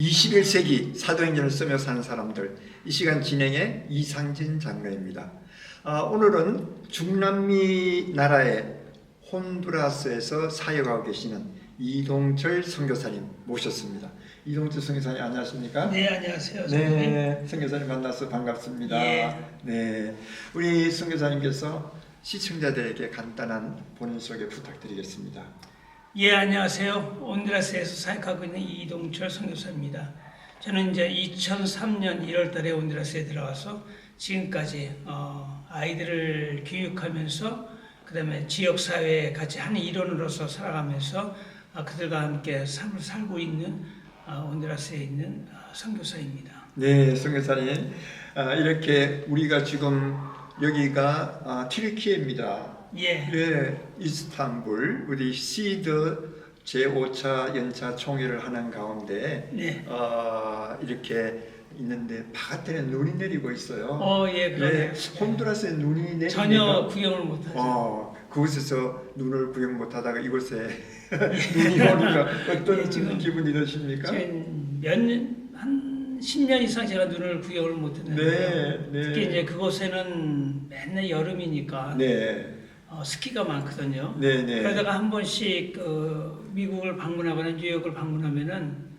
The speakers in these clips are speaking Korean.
21세기 사도행전을 쓰며 사는 사람들, 이 시간 진행의 이상진 장로입니다. 오늘은 중남미 나라의 혼두라스에서 사역하고 계시는 이동철 선교사님 모셨습니다. 이동철 선교사님 안녕하십니까? 네, 안녕하세요. 네, 선교사님 만나서 반갑습니다. 예. 네, 우리 선교사님께서 시청자들에게 간단한 본인 소개 부탁드리겠습니다. 예, 안녕하세요. 온두라스에서 사역하고 있는 이동철 선교사입니다. 저는 이제 2003년 1월달에 온두라스에 들어와서 지금까지 아이들을 교육하면서 그다음에 지역 사회에 같이 한 일원으로서 살아가면서 그들과 함께 삶을 살고 있는 온두라스에 있는 선교사입니다. 네, 선교사님, 이렇게 우리가 지금 여기가 튀르키예입니다. 예. 네, 이스탄불 우리 시드 제5차 연차 총회를 하는 가운데 네. 이렇게 있는데 바깥에는 눈이 내리고 있어요. 예, 그러네요. 혼두라스에 눈이 내리니까 전혀 구경을 못하죠. 그곳에서 눈을 구경 못하다가 이곳에 눈이 오니까 어떤 예, 지금 기분이 드십니까? 지금 한 10년 이상 제가 눈을 구경을 못했는데요. 네, 네. 특히 이제 그곳에는 맨날 여름이니까 네, 스키가 많거든요. 네, 네. 그러다가 한 번씩 미국을 방문하거나 뉴욕을 방문하면은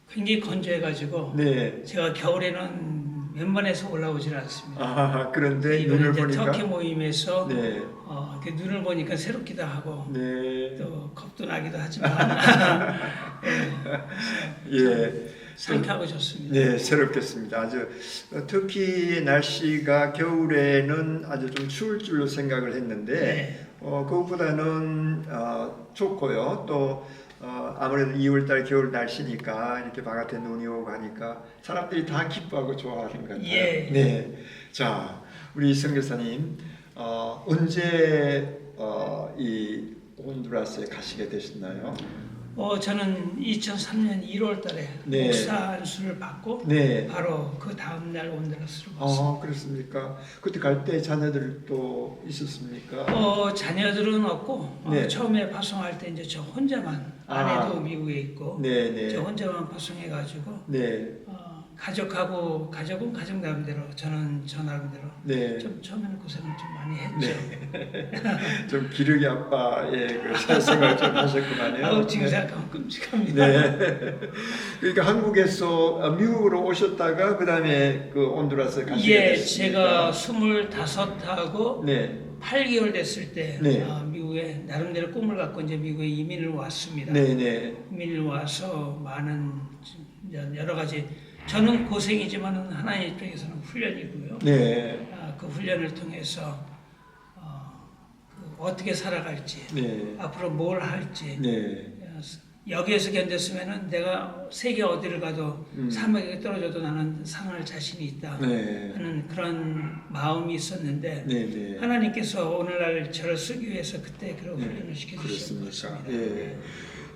굉장히 건조해가지고 네. 제가 겨울에는 웬만해서 올라오질 않습니다. 그런데 이번에 눈을 이제 보니까 터키 모임에서 네, 이렇게 눈을 보니까 새롭기도 하고 네, 또 겁도 나기도 하지만 예. 상쾌하고 좋습니다. 네, 새롭겠습니다. 아주 터키 날씨가 겨울에는 아주 좀 추울 줄로 생각을 했는데 네. 그것보다는 좋고요. 또 아무래도 2월달 겨울 날씨니까 이렇게 바깥에 눈이 오고 하니까 사람들이 다 기뻐하고 좋아하는 것 같아요. 예. 네, 자 우리 선교사님 언제 이 혼두라스에 가시게 되셨나요? 저는 2003년 1월달에 네. 목사 안수를 받고 네. 바로 그 다음 날 온두라스로 왔습니다. 그렇습니까? 그때 갈 때 자녀들도 있었습니까? 자녀들은 없고 네. 처음에 파송할 때 이제 저 혼자만 아내도 미국에 있고 네, 네. 저 혼자만 파송해가지고 네, 가족은 가족 나름대로 저는 저 나름대로 네. 좀 처음에는 고생을 좀 많이 했죠. 네. 좀 기러기 아빠의 그 생각을 좀 하셨구만요. 지금 네. 생각하면 끔찍합니다. 네. 그러니까 한국에서 미국으로 오셨다가 그 다음에 그 온두라스 가시게 예, 됐습니까? 제가 25하고 네, 8개월 됐을 때 네. 미국에 나름대로 꿈을 갖고 이제 미국에 이민을 왔습니다. 네, 네. 이민을 와서 많은 여러 가지 저는 고생이지만 하나님 입장에서는 훈련이고요. 네, 그 훈련을 통해서 어떻게 살아갈지 네, 앞으로 뭘 할지 네, 여기에서 견뎠으면은 내가 세계 어디를 가도 사막에 떨어져도 나는 살아날 자신이 있다 네, 하는 그런 마음이 있었는데 네, 네. 하나님께서 오늘날 저를 쓰기 위해서 그때 그런 네, 훈련을 시켜주신 것 그렇습니까? 같습니다. 예.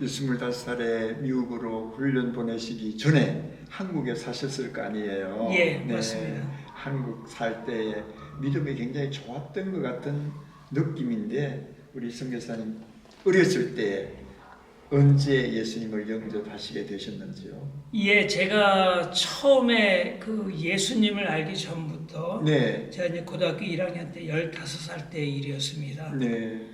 25살에 미국으로 훈련 보내시기 전에 한국에 사셨을 거 아니에요? 예, 맞습니다. 한국 살 때에 믿음이 굉장히 좋았던 것 같은 느낌인데 우리 선교사님 어렸을 때 언제 예수님을 영접하시게 되셨는지요? 예, 제가 처음에 그 예수님을 알기 전부터 네, 제가 이제 고등학교 1학년 때 15살 때 일이었습니다. 네,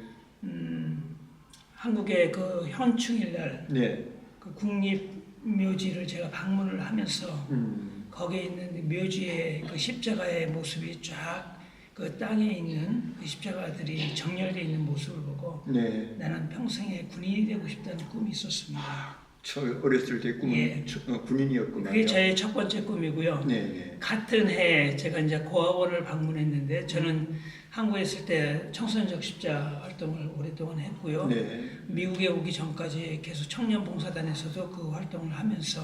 한국의 그 현충일날 네, 그 국립묘지를 제가 방문을 하면서 거기에 있는 묘지의 그 십자가의 모습이 쫙 그 땅에 있는 그 십자가들이 정렬되어 있는 모습을 보고 네. 나는 평생에 군인이 되고 싶다는 꿈이 있었습니다. 저 어렸을 때 꿈은 예. 군인이었구만요. 그게 저의 첫 번째 꿈이고요. 네, 네. 같은 해에 제가 이제 고아원을 방문했는데 저는 한국에 있을 때 청소년적 십자 활동을 오랫동안 했고요. 네. 미국에 오기 전까지 계속 청년봉사단에서도 그 활동을 하면서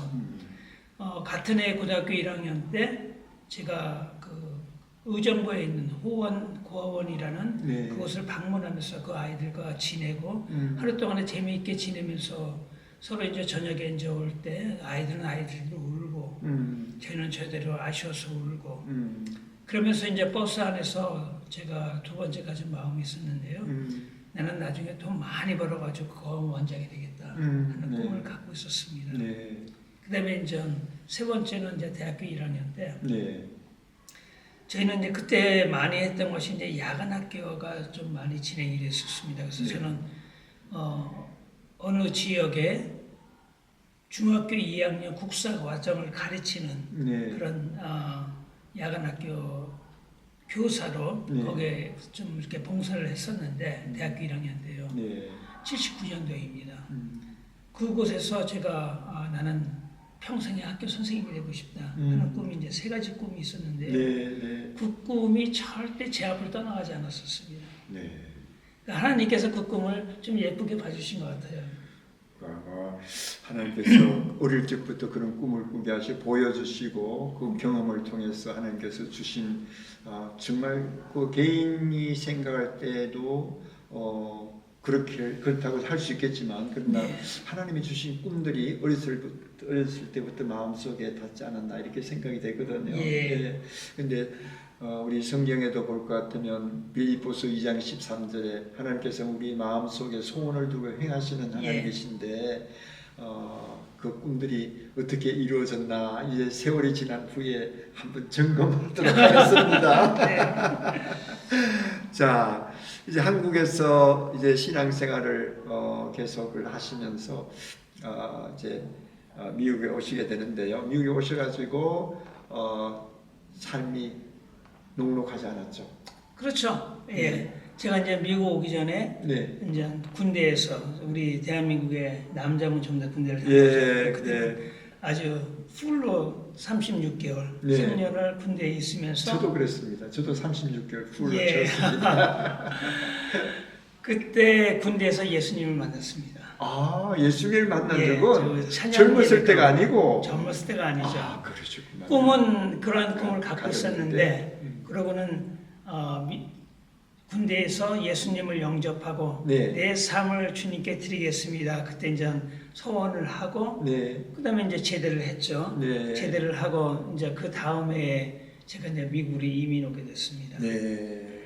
같은 해 고등학교 1학년 때 제가 그 의정부에 있는 호원 고아원이라는 네. 그곳을 방문하면서 그 아이들과 지내고 하루 동안에 재미있게 지내면서 서로 이제 저녁에 이제 올 때 아이들은 아이들도 울고 저희는 저희대로 아쉬워서 울고 그러면서 이제 버스 안에서 제가 두 번째 가진 마음이 있었는데요. 나는 나중에 돈 많이 벌어가지고 고아원 원장이 되겠다 하는 네. 꿈을 갖고 있었습니다. 네. 그다음에 이제 세 번째는 이제 대학교 1학년 때 네. 저희는 이제 그때 많이 했던 것이 이제 야간 학교가 좀 많이 진행이 됐었습니다. 그래서 네. 저는 어느 지역에 중학교 2학년 국사 과정을 가르치는 네. 그런 야간 학교 교사로 네. 거기에 좀 이렇게 봉사를 했었는데 대학교 1학년 때요. 네. 79년도입니다. 그곳에서 제가 나는 평생에 학교 선생님이 되고 싶다 하는 꿈이 이제 세 가지 꿈이 있었는데 네. 그 꿈이 절대 제 앞을 떠나가지 않았었습니다. 네. 그러니까 하나님께서 그 꿈을 좀 예쁘게 봐주신 것 같아요. 하나님께서 어릴 적부터 그런 꿈을 꾸게 하시고 보여주시고 그 경험을 통해서 하나님께서 주신 정말 그 개인이 생각할 때도 그렇다고 할 수 있겠지만 그러나 네. 하나님이 주신 꿈들이 어렸을 때부터 마음속에 닿지 않았나 이렇게 생각이 되거든요. 예. 근데 우리 성경에도 볼 것 같으면 빌립보서 2장 13절에 하나님께서 우리 마음속에 소원을 두고 행하시는 하나님이신데 그 꿈들이 어떻게 이루어졌나 이제 세월이 지난 후에 한번 점검하도록 하겠습니다. 자, 이제 한국에서 이제 신앙생활을 계속을 하시면서 이제 미국에 오시게 되는데요. 미국에 오셔가지고 삶이 녹록하지 않았죠. 그렇죠. 예. 제가 이제 미국 오기 전에 네. 이제 군대에서 우리 대한민국의 남자분 전부 다 군대를 예, 다녔죠. 그때 아주 풀로 36개월, 네. 3년을 군대에 있으면서 저도 그랬습니다. 저도 36개월 풀로 예. 쳤습니다. 그때 군대에서 예수님을 만났습니다. 예수님을 만난 예, 적은 찬양 젊었을 예배도 때가 아니고 젊었을 때가 아니죠. 그러셨구나. 꿈은 그러한 꿈을 갖고 가졌는데. 있었는데 그러고는 군대에서 예수님을 영접하고 네. 내 삶을 주님께 드리겠습니다. 그때 이제 소원을 하고 네. 그다음에 이제 제대를 했죠. 네. 제대를 하고 이제 그 다음에 제가 이제 미국으로 이민 오게 됐습니다. 네.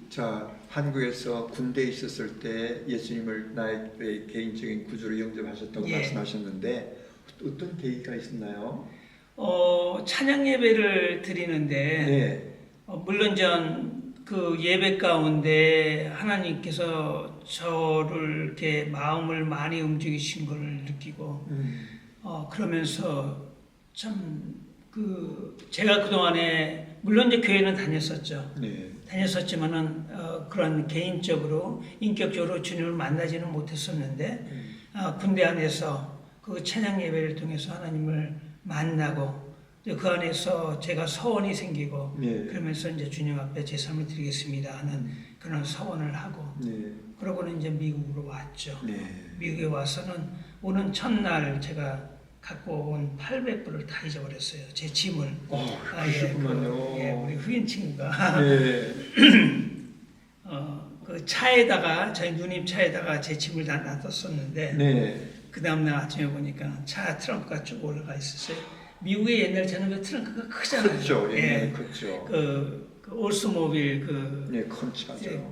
자, 한국에서 군대에 있었을 때 예수님을 나의 개인적인 구주로 영접하셨다고 예. 말씀하셨는데 어떤 계기가 있었나요? 찬양 예배를 드리는데 네. 물론 그 예배 가운데 하나님께서 저를 이렇게 마음을 많이 움직이신 것을 느끼고 그러면서 참 제가 그동안에 물론 이제 교회는 다녔었죠. 네. 다녔었지만은 그런 개인적으로 인격적으로 주님을 만나지는 못했었는데 군대 안에서 그 찬양 예배를 통해서 하나님을 만나고 그 안에서 제가 서원이 생기고 네. 그러면서 이제 주님 앞에 제 삶을 드리겠습니다 하는 그런 서원을 하고 네. 그러고는 이제 미국으로 왔죠. 네. 미국에 와서는 오는 첫날 제가 갖고 온 800불을 다 잊어버렸어요. 제 짐을. 그러셨구만요. 우리 흑인 친구가 네. 그 차에다가 저희 누님 차에다가 제 짐을 다 놔뒀었는데 네. 그 다음날 아침에 보니까 차 트렁크가 쭉 올라가 있었어요. 미국의 옛날 차는 그 트렁크가 크잖아요. 그렇죠. 예. 그렇죠. 그 올스모빌 네, 큰 차죠. 예.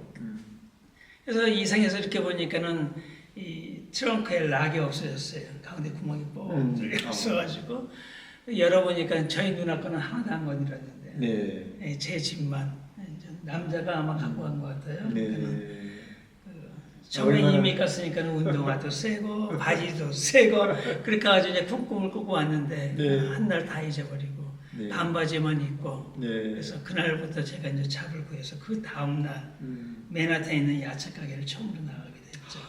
그래서 이상해서 이렇게 보니까는 이 트렁크에 락이 없어졌어요. 가운데 구멍이 뻥 뚫려 있어가지고 열어보니까 저희 누나 거는 하나도 안 건드렸는데 네. 예, 제 집만 남자가 아마 갖고 간 것 같아요. 네. 처음에 얼마나- 이미 갔으니까 운동화도 새고 바지도 새고 그렇게 가지고 이제 꿈을 꾸고 왔는데 네. 한 날 다 잊어버리고 네. 반바지만 입고 네. 그래서 그날부터 제가 이제 차를 구해서 그 다음 날 맨하탄에 있는 야채 가게를 처음으로 나가게 됐죠.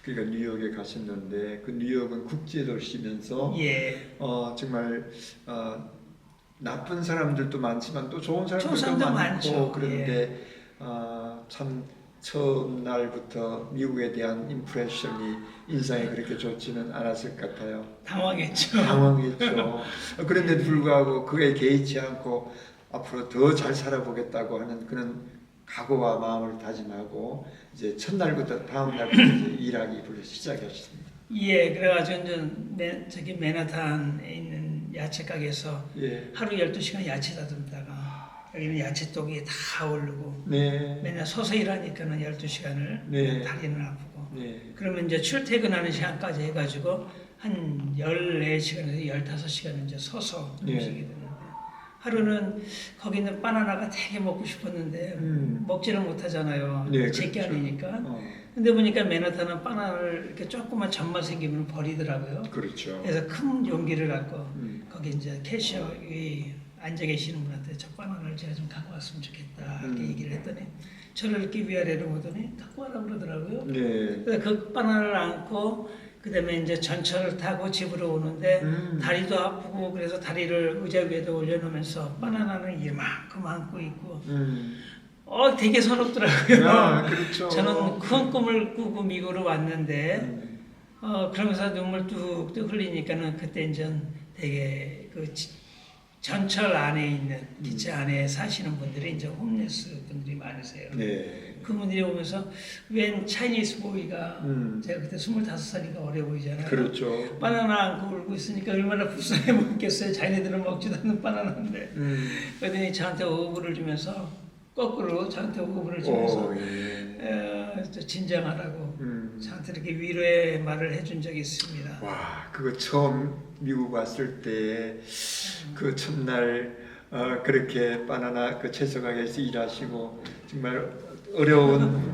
그러니까 뉴욕에 가셨는데 그 뉴욕은 국제 도시면서 예. 정말 나쁜 사람들도 많지만 또 좋은 사람들도 사람도 많고 많죠. 그런데 참 처음 날부터 미국에 대한 임프레션이 인상이 그렇게 좋지는 않았을 것 같아요. 당황했죠. 당황했죠. 그런데도 불구하고 그에 개의치 않고 앞으로 더 잘 살아보겠다고 하는 그런 각오와 마음을 다짐하고 이제 첫날부터 다음 날부터 이제 일하기 시작하셨습니다. 예, 그래가지고 이제 저기 맨하탄에 있는 야채 가게에서 예. 하루 12시간 야채 다듬다가 여기는 야채떡이 다 오르고 네. 맨날 서서 일하니까는 12시간을 네. 다리는 아프고 네. 그러면 이제 출퇴근하는 시간까지 해가지고 한 14시간에서 15시간 이제 서서 예. 음식이 되는데 하루는 거기 있는 바나나가 되게 먹고 싶었는데 먹지를 못하잖아요. 네, 제게 그렇죠. 아니니까. 근데 보니까 맨하탄은 바나나를 이렇게 조그만 점만 생기면 버리더라고요. 그렇죠. 그래서 큰 용기를 갖고 거기 이제 캐셔이 앉아 계시는 분한테 저 바나나를 제가 좀 갖고 왔으면 좋겠다 이렇게 얘기를 했더니 저를 이렇게 위아래로 보더니 갖고 와라 그러더라고요. 네. 그래서 그 바나나를 안고 그다음에 이제 전철을 타고 집으로 오는데 다리도 아프고 그래서 다리를 의자 위에다 올려놓으면서 바나나는 이만큼 안고 있고 되게 서럽더라고요. 아, 그렇죠. 저는 큰 꿈을 꾸고 미국으로 왔는데 그러면서 눈물 뚝뚝 흘리니까는 그때 이제 되게 그 전철 안에 있는 기차 안에 사시는 분들이 이제 홈레스 분들이 많으세요. 네. 그분들이 오면서 웬 차이니스 보이가 제가 그때 25살이니까 어려 보이잖아요. 그렇죠. 바나나 안고 울고 있으니까 얼마나 불쌍해 보였겠어요. 자기네들은 먹지도 않는 바나나인데. 그러더니 저한테 오브를 주면서 거꾸로 저한테 오브를 주면서 오, 예. 진정하라고 저한테 이렇게 위로의 말을 해준 적이 있습니다. 와, 그거 처음 미국 왔을 때 그 첫날 그렇게 바나나 그 채소가게에서 일하시고 정말 어려운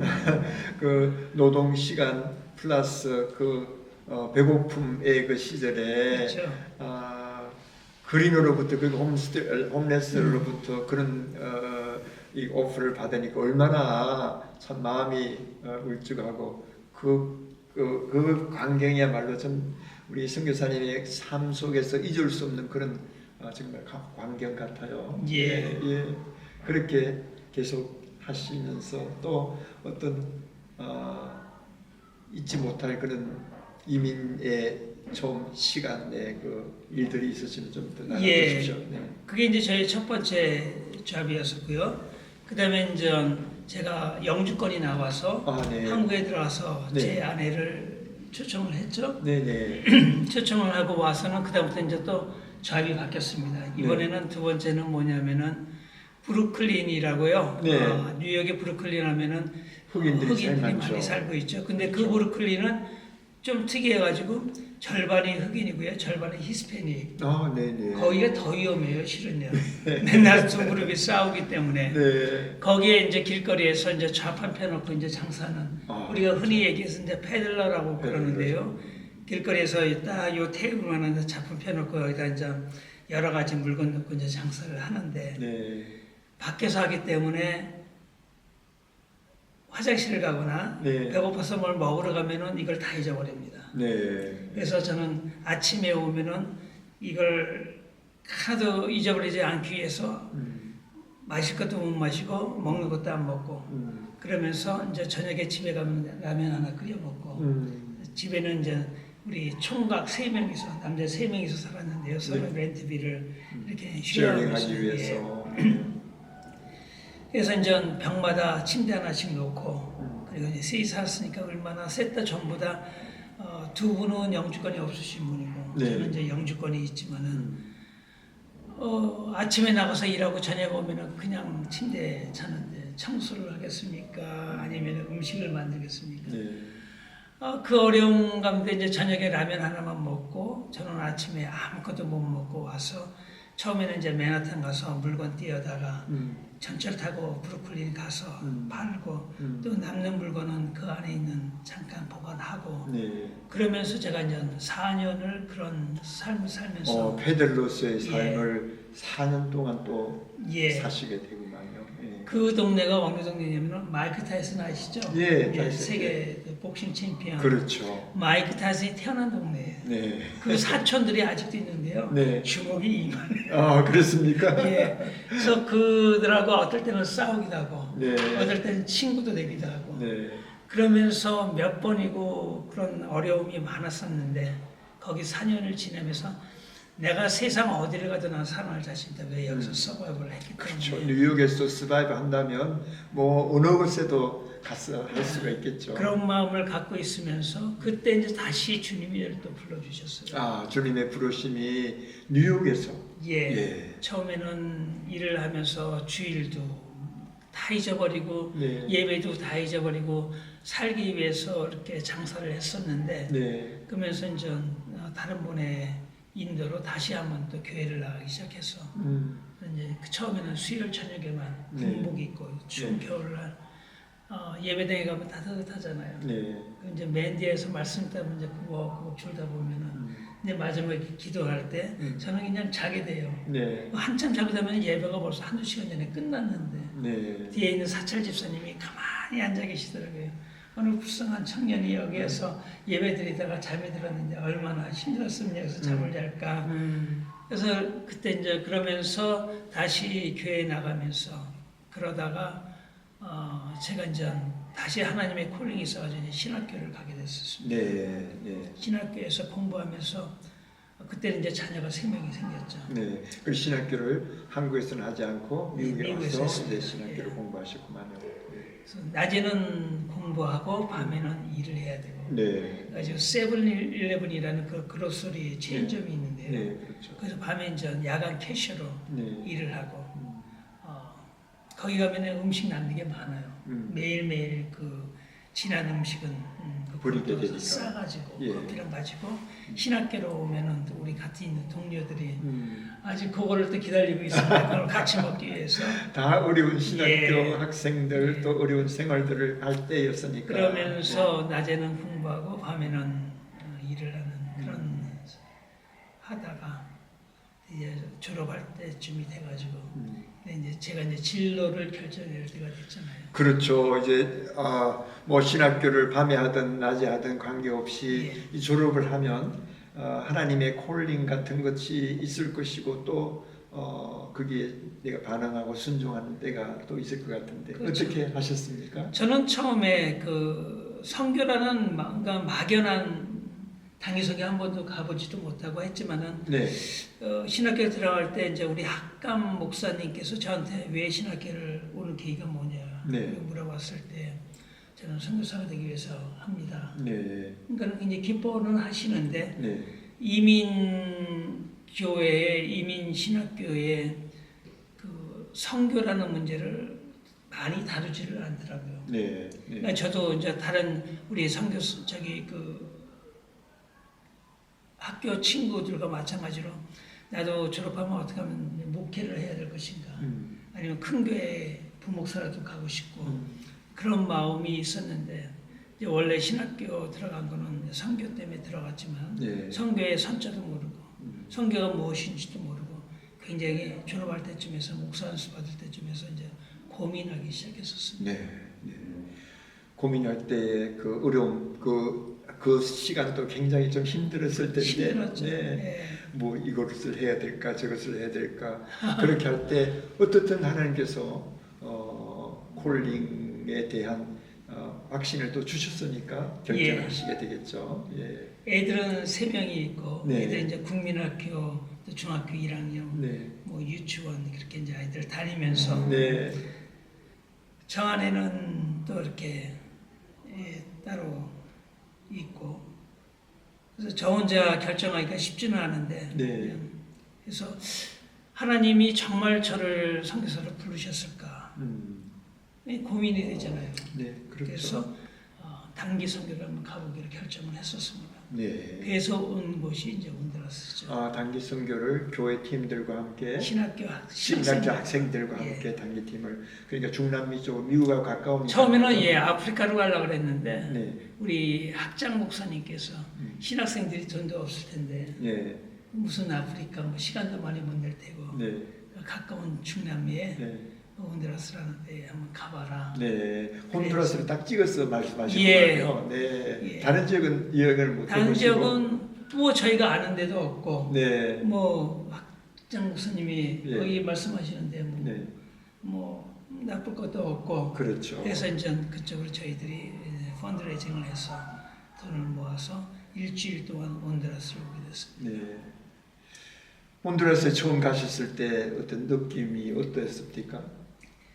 그 노동 시간 플러스 그 배고픔의 그 시절에 그렇죠. 그린으로부터 그 홈레스로부터 그런 이 오프를 받으니까 얼마나 참 마음이 울적하고 그 광경이야말로 좀 우리 선교사님의 삶 속에서 잊을 수 없는 그런 정말 광경 같아요. 예. 예. 그렇게 계속 하시면서 또 어떤 잊지 못할 그런 이민의 좀 시간의 그 일들이 있으시면 좀 더 나눠주십시오. 네. 그게 이제 저희 첫 번째 잡이었었고요. 그다음에 이제 제가 영주권이 나와서 네. 한국에 들어와서 네. 제 아내를 초청을 했죠. 네네. 초청을 하고 와서는 그다음부터 이제 또 잡이 바뀌었습니다. 이번에는 두 번째는 뭐냐면은 브루클린이라고요. 네. 뉴욕의 브루클린 하면은 흑인들이 제일 흑인들이 많죠. 많이 살고 있죠. 근데 그 브루클린은 좀 특이해가지고 절반이 흑인이고요, 절반이 히스패닉. 네네. 거기가 더 위험해요, 실은요. 맨날 두 그룹이 싸우기 때문에. 네. 거기에 이제 길거리에서 이제 좌판 펴놓고 이제 장사는 우리가 흔히 얘기해서 이제 패들러라고 그러는데요. 길거리에서 딱 요 테이블만 하나 좌판 펴놓고 여기다 이제 여러 가지 물건 넣고 이제 장사를 하는데 네. 밖에서 하기 때문에 화장실을 가거나 네. 배고파서 뭘 먹으러 가면은 이걸 다 잊어버립니다. 네. 그래서 저는 아침에 오면은 이걸 하나도 잊어버리지 않기 위해서 마실 것도 못 마시고 먹는 것도 안 먹고 그러면서 이제 저녁에 집에 가면 라면 하나 끓여 먹고 집에는 이제 우리 총각 3명이서 남자 3명이서 살았는데요. 서로 렌트비를 이렇게 쉐어링하기 쉐어하면서 위해서. 그래서 이제 병마다 침대 하나씩 놓고 그리고 이제 셋이 살았으니까 얼마나 셋 다 전부 다 두 분은 영주권이 없으신 분이고 네. 저는 이제 영주권이 있지만은 아침에 나가서 일하고 저녁 오면은 그냥 침대에 자는데 청소를 하겠습니까? 아니면 음식을 만들겠습니까? 네. 그 어려움 가운데 이제 저녁에 라면 하나만 먹고 저는 아침에 아무것도 못 먹고 와서 처음에는 이제 맨하탄 가서 물건 띄어다가 전철 타고 브루클린 가서 팔고 또 남는 물건은 그 안에 있는 잠깐 보관하고 네. 그러면서 제가 이제 4년을 그런 삶을 살면서 페들로스의 삶을 4년 동안 또 예. 사시게 되구만요. 예. 그 동네가 어느 동네냐면 마이크 타이슨 아시죠? 예, 타이슨. 세계 복싱 챔피언. 그렇죠. 마이크 타이슨이 태어난 동네예요. 네. 그 사촌들이 아직도 있는데요. 네. 주먹이 이만해요. 그렇습니까? 예. 그래서 그들하고 어떨 때는 싸우기도 하고, 네. 어떨 때는 친구도 되기도 하고, 네. 그러면서 몇 번이고 그런 어려움이 많았었는데, 거기 4년을 지내면서 내가 세상 어디를 가도 난 살아날 자신이다. 왜 여기서 서바이벌을 했기 때문에. 그렇죠. 뉴욕에서 서바이브 한다면 뭐 어느 곳에도 가서 할 수가 있겠죠. 그런 마음을 갖고 있으면서 그때 이제 다시 주님이 저를 또 불러주셨어요. 주님의 부르심이 뉴욕에서. 예. 예. 처음에는 일을 하면서 주일도 다 잊어버리고 네. 예배도 다 잊어버리고 살기 위해서 이렇게 장사를 했었는데 네. 그러면서 이제 다른 분의 인도로 다시 한번 또 교회를 나가기 시작해서 이제 그 처음에는 수요일 저녁에만 네. 군복 입고 추운 겨울날 예배당에 가면 따뜻하잖아요. 네. 이제 맨 뒤에서 말씀 때문에 이제 구곡구곡 줄다 보면은 이제 마지막에 기도할 때 저는 그냥 자게 돼요. 네. 한참 자고 되면 예배가 벌써 한두 시간 전에 끝났는데 네. 뒤에 있는 사찰 집사님이 가만히 앉아 계시더라고요. 어느 불쌍한 청년이 여기에서 예배 드리다가 잠이 들었는데 얼마나 힘들었으면 여기서 잠을 잘까. 그래서 그때 이제 그러면서 다시 교회에 나가면서 그러다가 제가 이제 다시 하나님의 콜링이 있어가지고 이제 신학교를 가게 됐었습니다. 네. 네. 신학교에서 공부하면서 그때는 이제 자녀가 3명이 생겼죠. 네. 그 신학교를 한국에서는 하지 않고 미국에 미국에서 와서 했습니다. 네, 신학교를 예. 공부하셨구만요. 그래서 낮에는 공부하고 밤에는 일을 해야 되고. 네. 그래서 세븐일레븐이라는 그 그로서리 체인점이 있는데요. 네, 그렇죠. 그래서 밤에 이제 야간 캐셔로 네. 일을 하고 거기 가면 음식 남는 게 많아요. 매일매일 그 진한 음식은 그 버리게 그것도 되니까. 싸가지고 예. 커피랑 가지고 신학교로 오면은 또 우리 같이 있는 동료들이 음. 아직 그거를 또 기다리고 있습니다. 그걸 같이 먹기 위해서. 다 어려운 신학교 예. 학생들 예. 또 어려운 생활들을 할 때였으니까. 그러면서 낮에는 공부하고 밤에는 일을 하는 그런 하다가 이제 졸업할 때쯤이 돼가지고 근데 이제 제가 이제 진로를 결정할 때가 됐잖아요. 그렇죠. 이제 뭐 신학교를 밤에 하든 낮에 하든 관계없이 예. 이 졸업을 하면 하나님의 콜링 같은 것이 있을 것이고 또 거기에 내가 반응하고 순종하는 때가 또 있을 것 같은데 그렇죠. 어떻게 하셨습니까? 저는 처음에 그 선교라는 뭔가 막연한 당위석에 한 번도 가보지도 못하고 했지만은 네. 신학교에 들어갈 때 이제 우리 학감 목사님께서 저한테 왜 신학교를 오는 계기가 뭐냐 네. 물어봤을 때 저는 선교사가 되기 위해서 합니다. 네. 그러니까 이제 기뻐는 하시는데 네. 이민 교회에 이민 신학교에 그 선교라는 문제를 많이 다루지를 않더라고요. 네. 그러니까 저도 이제 다른 우리 선교 저기 그 학교 친구들과 마찬가지로 나도 졸업하면 어떻게 하면 목회를 해야 될 것인가 아니면 큰 교회 부목사라도 가고 싶고 그런 마음이 있었는데 이제 원래 신학교 들어간 거는 선교 때문에 들어갔지만 네. 선교의 선자도 모르고 선교가 무엇인지도 모르고 굉장히 졸업할 때쯤에서 목사 안수 받을 때쯤에서 이제 고민하기 시작했었습니다. 네. 네. 고민할 때 그 어려움 그 시간도 굉장히 좀 힘들었을 텐데 힘들었죠. 네. 네. 뭐 이것을 해야 될까 저것을 해야 될까 그렇게 할 때 어떻든 하나님께서 콜링에 대한 확신을 또 주셨으니까 결정하시게 되겠죠. 예. 애들은 3명이 있고 네. 애들 이제 국민학교 또 중학교 1학년 네. 뭐 유치원 그렇게 이제 아이들 다니면서 네. 저 안에는 또 이렇게 따로 있고 그래서 저 혼자 결정하기가 쉽지는 않은데 네. 그래서 하나님이 정말 저를 선교사로 부르셨을까 고민이 되잖아요. 네. 그렇죠. 그래서 단기 선교를 한번 가보기로 결정을 했었습니다. 네. 그래서 온 곳이 이제 온두라스죠. 단기 선교를 교회 팀들과 함께 신학교 학생들과 예. 함께 단기 팀을 그러니까 중남미 쪽 미국하고 가까운 처음에는 아프리카로 가려고 그랬는데 네. 우리 학장 목사님께서 신학생들이 돈도 없을 텐데 네. 무슨 아프리카 뭐 시간도 많이 못 낼 테고 네. 가까운 중남미에 네. 온두라스라는 데 한번 가봐라. 네, 혼두라스를 딱 찍어서 말씀하신 예. 거예요. 네, 예. 다른 지역은 여행을 못 다른 해보시고. 지역은 뭐 저희가 아는 데도 없고 네, 뭐 학장 목사님이 예. 거기 말씀하시는데 네, 뭐 나쁠 것도 없고 그렇죠. 그래서 이제 그쪽으로 저희들이 펀드레이징을 해서 돈을 모아서 일주일 동안 온두라스를 오게 됐습니다. 네, 혼두라스에 처음 가셨을 때 어떤 느낌이 어떠셨습니까?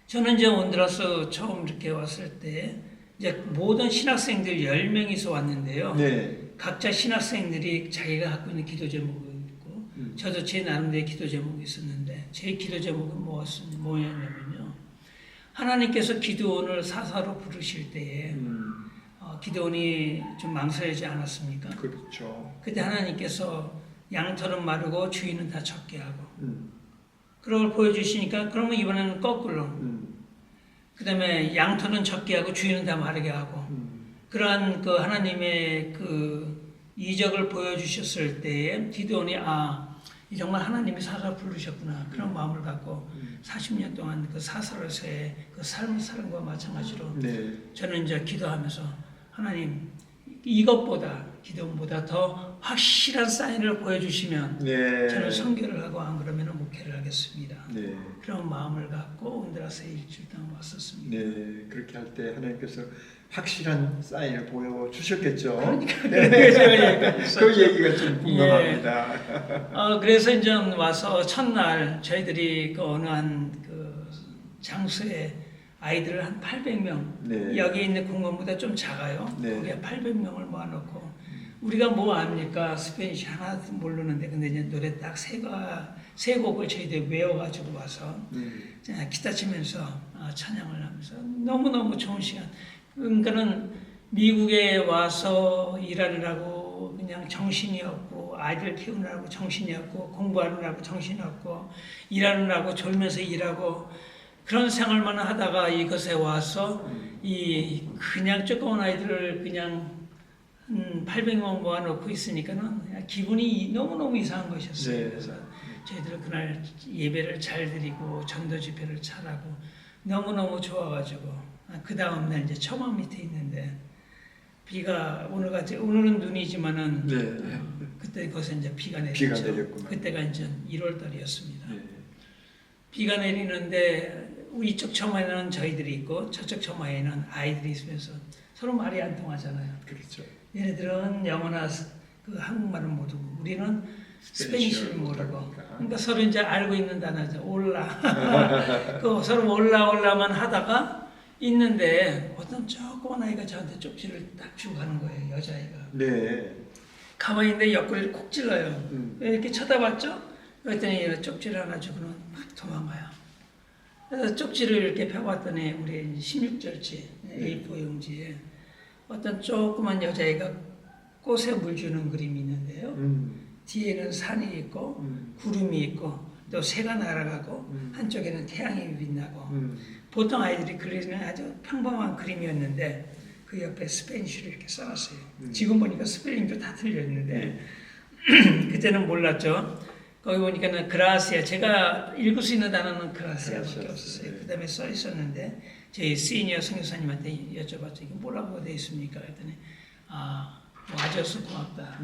저는 이제 온두라스 처음 이렇게 왔을 때 이제 모든 신학생들 10명이서 왔는데요. 네, 각자 신학생들이 자기가 갖고 있는 기도 제목이 있고 저도 제 나름대로 기도 제목이 있었는데 제 기도 제목은 뭐였냐면요. 하나님께서 기드온을 사사로 부르실 때에 기드온이 좀 망설이지 않았습니까? 그렇죠. 그때 하나님께서 양털은 마르고 주인은 다 적게 하고 그런 걸 보여주시니까 그러면 이번에는 거꾸로 그 다음에 양털은 적게 하고 주인은 다 마르게 하고 그러한 그 하나님의 그 이적을 보여주셨을 때에 기드온이 정말 하나님이 사사를 부르셨구나 그런 마음을 갖고 40년 동안 그 사사로서의 그 삶을 사는 것과 마찬가지로 네. 저는 이제 기도하면서 하나님 이것보다 기도보다 더 확실한 사인을 보여주시면 네. 저는 선교를 하고 안 그러면 목회를 하겠습니다. 네. 그런 마음을 갖고 온두라스에 일주일 동안 왔었습니다. 네, 그렇게 할 때 하나님께서 확실한 사인을 보여주셨겠죠. 그러니까 제가 그 얘기가 좀 궁금합니다. 그래서 이제 와서 첫날 저희들이 그 어느 한 그 장소에 아이들을 한 800명 네. 여기 있는 공원보다 좀 작아요. 네. 거기에 800명을 모아놓고 우리가 뭐 압니까? 스페니쉬 하나도 모르는데 근데 이제 노래 딱 세 곡을 저희들이 외워가지고 와서 기타 치면서 찬양을 하면서 너무너무 좋은 시간. 그러니까는 미국에 와서 일하느라고 그냥 정신이 없고 아이들 키우느라고 정신이 없고 공부하느라고 정신이 없고 일하느라고 졸면서 일하고 그런 생활만 하다가 이것에 와서 이 그냥 조그만 아이들을 그냥 800명 모아놓고 있으니까는 기분이 너무너무 이상한 것이었어요. 네. 그래서 저희들은 그날 예배를 잘 드리고 전도 집회를 잘하고 너무너무 좋아가지고 그 다음날 이제 처마 밑에 있는데 비가 오늘은 눈이지만은 네. 그때 거기서 이제 비가 비가 내렸죠. 내렸구나. 그때가 이제 1월 달이었습니다. 네. 비가 내리는데 우리 쪽 처마에는 저희들이 있고 저쪽 처마에는 아이들이 있으면서 서로 말이 안 통하잖아요. 그렇죠. 얘네들은 영어나 그 한국말을 모르고 우리는 스페니쉬를 모르고 못하니까. 그러니까 서로 이제 알고 있는 단어죠. 올라 그 서로 올라만 하다가 있는데 어떤 조그만 아이가 저한테 쪽지를 딱 주고 가는 거예요. 여자아이가 네. 가만히 있는데 옆구리를 콕 찔러요. 왜 이렇게 쳐다봤죠? 그랬더니 쪽지를 하나 주고는 막 도망가요. 그래서 쪽지를 이렇게 펴봤더니 우리 16절지 A4 용지에 어떤 조그만 여자애가 꽃에 물 주는 그림이 있는데요. 뒤에는 산이 있고 구름이 있고 또 새가 날아가고 한쪽에는 태양이 빛나고 보통 아이들이 그리는 아주 평범한 그림이었는데 그 옆에 스페니쉬를 이렇게 써놨어요. 지금 보니까 스펠링도 다 틀렸는데 그때는 몰랐죠. 거기 보니까는 그라시아 제가 읽을 수 있는 단어는 그라시아밖에 없었어요. 네. 그 다음에 써 있었는데 저희 시니어 선교사님한테 여쭤봤죠. 이게 뭐라고 되어 있습니까? 그랬더니 와줘서 고맙다.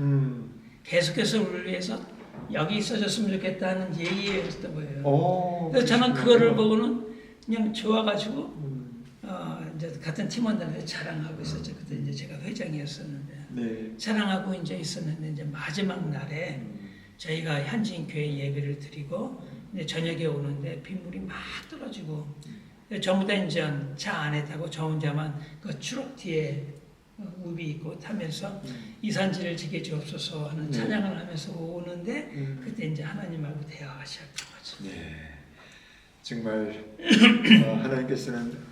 계속해서 우리를 위해서 여기 있어줬으면 좋겠다는 얘기였던 거예요. 그래서 저는 그거를 보고는 그냥 좋아가지고 이제 같은 팀원들한테 자랑하고 있었죠. 그때 이제 제가 회장이었었는데 네. 자랑하고 이제 있었는데 이제 마지막 날에 저희가 현지인 교회 예배를 드리고 이제 저녁에 오는데 빗물이 막 떨어지고 전부 다 이제 차 안에 타고 저 혼자만 그 추록 뒤에 우비 입고 타면서 이산지를 지게 주옵소서 하는 찬양을 하면서 오는데 그때 이제 하나님하고 대화가 시작된 거죠. 네. 정말 하나님께서는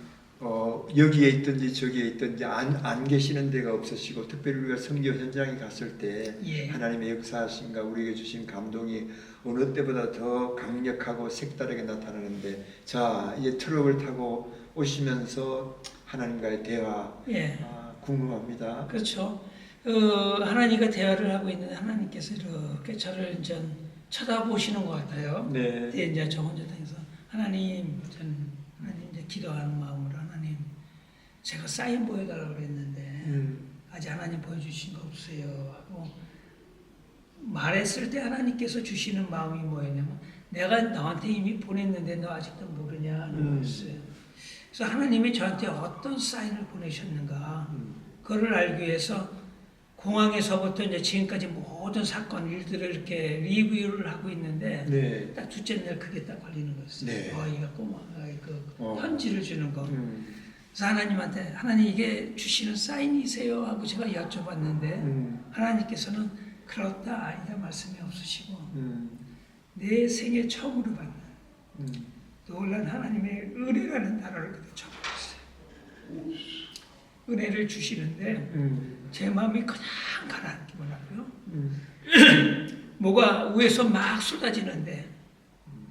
여기에 있든지 저기에 있든지 안 계시는 데가 없으시고 특별히 우리가 선교 현장에 갔을 때 예. 하나님의 역사하신가 우리에게 주신 감동이 어느 때보다 더 강력하고 색다르게 나타나는데 자 이제 트럭을 타고 오시면서 하나님과의 대화 예. 궁금합니다. 그렇죠. 하나님과 대화를 하고 있는데 하나님께서 이렇게 저를 이제 쳐다보시는 것 같아요. 네. 그때 이제 저 혼자 다녀서 하나님 이제 기도하는 마음으로 하나님 제가 사인 보여달라고 그랬는데 아직 하나님 보여주신 거 없어요 하고 말했을 때 하나님께서 주시는 마음이 뭐였냐면 내가 너한테 이미 보냈는데 너 아직도 모르냐는 거였어요. 그래서 하나님이 저한테 어떤 사인을 보내셨는가 그걸 알기 위해서 공항에서부터 이제 지금까지 모든 사건 일들을 이렇게 리뷰를 하고 있는데 네. 딱 둘째 날 그게 딱 걸리는 거였어요. 네. 이거 꼬마가 그 편지를 주는 거. 그래서 하나님한테 하나님 이게 주시는 사인이세요 하고 제가 여쭤봤는데 하나님께서는 그렇다 아니다 말씀이 없으시고 내 생애 처음으로 받는 놀란 하나님의 은혜라는 단어를 그때 처음 봤어요. 은혜를 주시는데 제 마음이 그냥 가라앉기만 하고요. 뭐가 위에서 막 쏟아지는데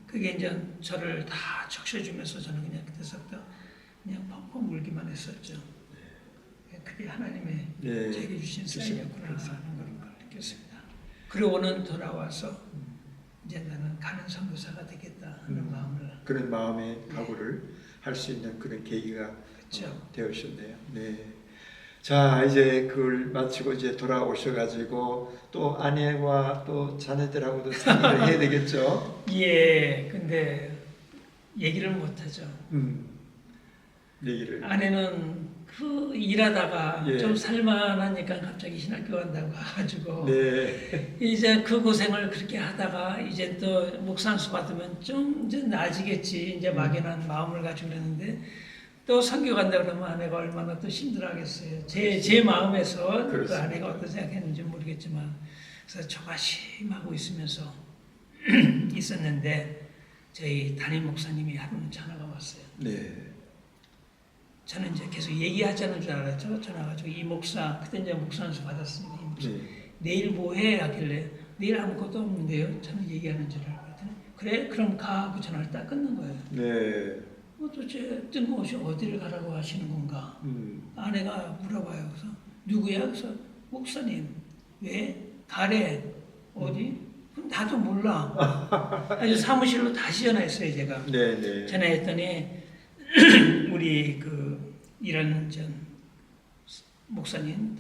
그게 이제 저를 다 적셔주면서 저는 그냥 그때서부터 그냥 펑펑 울기만 했었죠. 그게 하나님의 네. 제게 주신 사인이었구나 하는 걸 느꼈습니다. 그러고는 돌아와서 이제 나는 가는 선교사가 되겠다 하는 마음을 그런 마음의 각오를 할 수 있는 그런 계기가 그렇죠. 되었었네요. 네. 자, 이제 그걸 마치고 이제 돌아오셔가지고 또 아내와 또 자녀들하고도 상의를 해야 되겠죠. 예, 근데 얘기를 못하죠. 얘기를. 아내는 그 일하다가 예. 좀 살만하니까 갑자기 신학교 간다고 가지고 네. 이제 그 고생을 그렇게 하다가 이제 또 목상수 받으면 좀 이제 나아지겠지 이제 막연한 마음을 가지고 그랬는데 또 선교 간다 그러면 아내가 얼마나 또 힘들어하겠어요. 제 마음에서 그 그렇습니다. 아내가 어떤 생각했는지 모르겠지만 그래서 조바심하고 있으면서 있었는데 저희 담임 목사님이 하루는 전화가 왔어요. 네. 저는 이제 계속 얘기하자는 줄 알았죠. 전화 가지고 이 목사 그때 이제 목사한테 받았으니까 이 목사 네. 내일 뭐 해? 하길래 내일 아무것도 없는데요. 저는 얘기하는 줄 알았더니 그래 그럼 가 하고 전화를 딱 끊는 거예요. 네. 도대체 뜬금없이 어디를 가라고 하시는 건가? 아내가 물어봐요. 그래서 누구야? 그래서 목사님. 왜? 가래. 어디? 그럼 나도 몰라. 그래서 사무실로 다시 전화했어요. 제가. 네. 네. 전화했더니 우리 그 일하는 전 목사님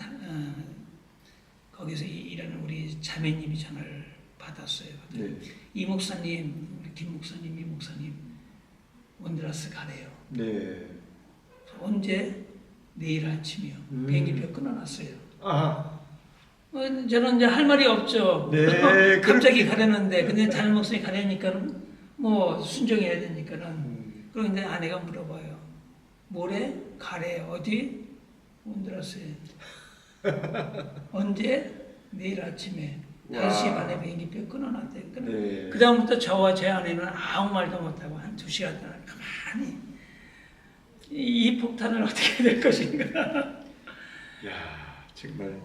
거기서 일하는 우리 자매님이 전화를 받았어요. 네. 이 목사님, 우리 김 목사님, 이 목사님 온두라스 가래요. 네. 언제? 내일 아침이요. 비행기표 끊어놨어요. 아. 저는 이제 할 말이 없죠. 네. 갑자기 가려는데 근데 다른 목사님이 가려니까는 뭐 순종해야 되니까는. 그런데 아내가 물어봐요. 뭐래? 가래. 어디? 온두라스에. 언제? 내일 아침에. 5시 반에 비행기표 끊어놨대. 네. 그 다음부터 저와 제 아내는 아무 말도 못하고 한 2시간 동안 가만히 이 폭탄을 어떻게 될 것인가. 야, 정말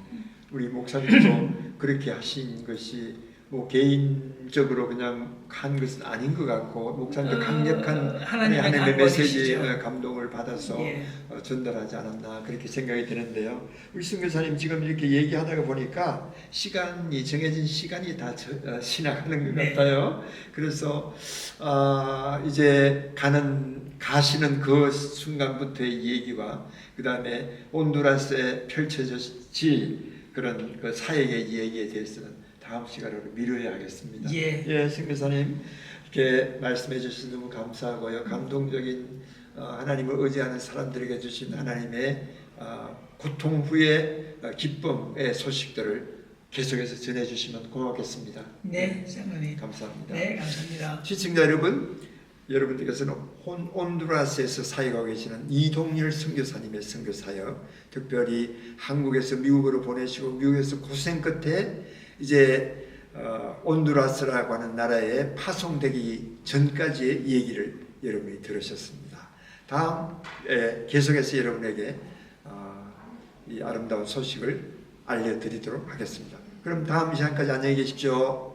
우리 목사님도 그렇게 하신 것이 뭐 개인적으로 그냥 한 것은 아닌 것 같고 목사님도 강력한 하나님의 메시지 감동을 받아서 예. 전달하지 않았나 그렇게 생각이 드는데요. 우리 선교사님 지금 이렇게 얘기하다가 보니까 시간이 정해진 시간이 다 지나가는 것 네. 같아요. 그래서 이제 가시는 그 순간부터의 얘기와 그 다음에 온두라스에 펼쳐질 그런 그 사역의 얘기에 대해서는 다음 시간으로 미뤄야 하겠습니다. 예. 선교사님 이렇게 말씀해 주셔서 너무 감사하고요. 감동적인 하나님을 의지하는 사람들에게 주신 하나님의 고통 후에 기쁨의 소식들을 계속해서 전해주시면 고맙겠습니다. 네, 장로님. 감사합니다. 네, 감사합니다. 시청자 여러분들께서는 온두라스에서 사역하고 계시는 이동열 선교사님의 선교 사역, 특별히 한국에서 미국으로 보내시고 미국에서 고생 끝에 이제 온두라스라고 하는 나라에 파송되기 전까지의 얘기를 여러분이 들으셨습니다. 다음에 계속해서 여러분에게 이 아름다운 소식을 알려드리도록 하겠습니다. 그럼 다음 시간까지 안녕히 계십시오.